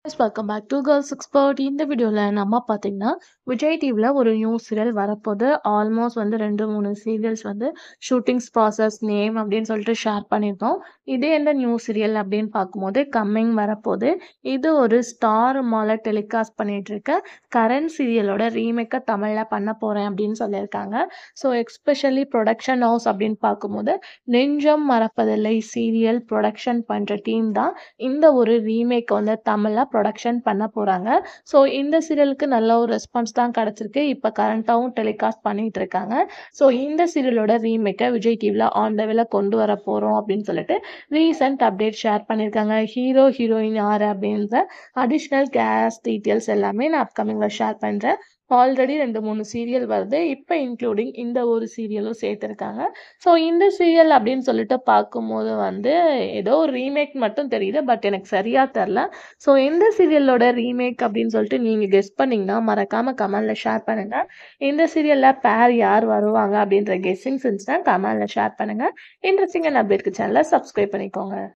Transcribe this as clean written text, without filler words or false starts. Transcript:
Welcome back to girls expert. இந்த வீடியோவில் நம்ம பார்த்தீங்கன்னா விஜய் டிவியில் ஒரு நியூ சீரியல் வரப்போகுது. ஆல்மோஸ்ட் வந்து 2-3 சீரியல்ஸ் வந்து ஷூட்டிங்ஸ் ப்ராசஸ் நேம் அப்படின்னு சொல்லிட்டு ஷேர் பண்ணியிருந்தோம். இதே எந்த நியூ சீரியல் அப்படின்னு பார்க்கும்போது கம்மிங் வரப்போகுது. இது ஒரு ஸ்டார் மாலை டெலிகாஸ்ட் பண்ணிட்டு இருக்க கரண்ட் சீரியலோட ரீமேக்கை தமிழில் பண்ண போகிறேன் அப்படின்னு சொல்லியிருக்காங்க. ஸோ எக்ஸ்பெஷலி ப்ரொடக்ஷன் ஹவுஸ் அப்படின்னு பார்க்கும்போது நெஞ்சம் மறப்பதில்லை சீரியல் ப்ரொடக்ஷன் பண்ணுற டீம் தான் இந்த ஒரு ரீமேக் வந்து தமிழில் ப்ரொடக்ஷன் பண்ண போகிறாங்க. ஸோ இந்த சீரியலுக்கு நல்ல ஒரு ரெஸ்பான்ஸ் தான் கிடச்சிருக்கு. இப்போ கரண்ட்டாகவும் டெலிகாஸ்ட் பண்ணிகிட்டு இருக்காங்க. ஸோ இந்த சீரியலோட ரீமேக்கை விஜய் டிவியில் ஆன் த வேல கொண்டு வர போகிறோம் அப்படின்னு சொல்லிட்டு ரீசெண்ட் அப்டேட் ஷேர் பண்ணியிருக்காங்க. ஹீரோ ஹீரோயின் யார் அப்படின்ற அடிஷ்னல் கேஸ் டீட்டெயில்ஸ் எல்லாமே நான் அப்கமிங்கில் ஷேர் பண்ணுறேன். ஆல்ரெடி 2-3 சீரியல் வருது. இப்போ இன்க்ளூடிங் இந்த ஒரு சீரியலும் சேர்த்துருக்காங்க. ஸோ இந்த சீரியல் அப்படின்னு சொல்லிட்டு பார்க்கும்போது வந்து ஏதோ ஒரு ரீமேக் மட்டும் தெரியுது. பட் எனக்கு சரியாக தெரில. ஸோ எந்த சீரியலோட ரீமேக் அப்படின்னு சொல்லிட்டு நீங்கள் கெஸ் பண்ணிங்கன்னா மறக்காமல் கமெண்டில் ஷேர் பண்ணுங்கள். இந்த சீரியலில் பேர் யார் வருவாங்க அப்படின்ற கெஸ்ஸிங்ஸ் இருந்துச்சுன்னா கமெண்டில் ஷேர் பண்ணுங்கள். இன்ட்ரெஸ்டிங் அண்ட் அப்டேட்க்கு சேனலை சப்ஸ்கிரைப் பண்ணிக்கோங்க.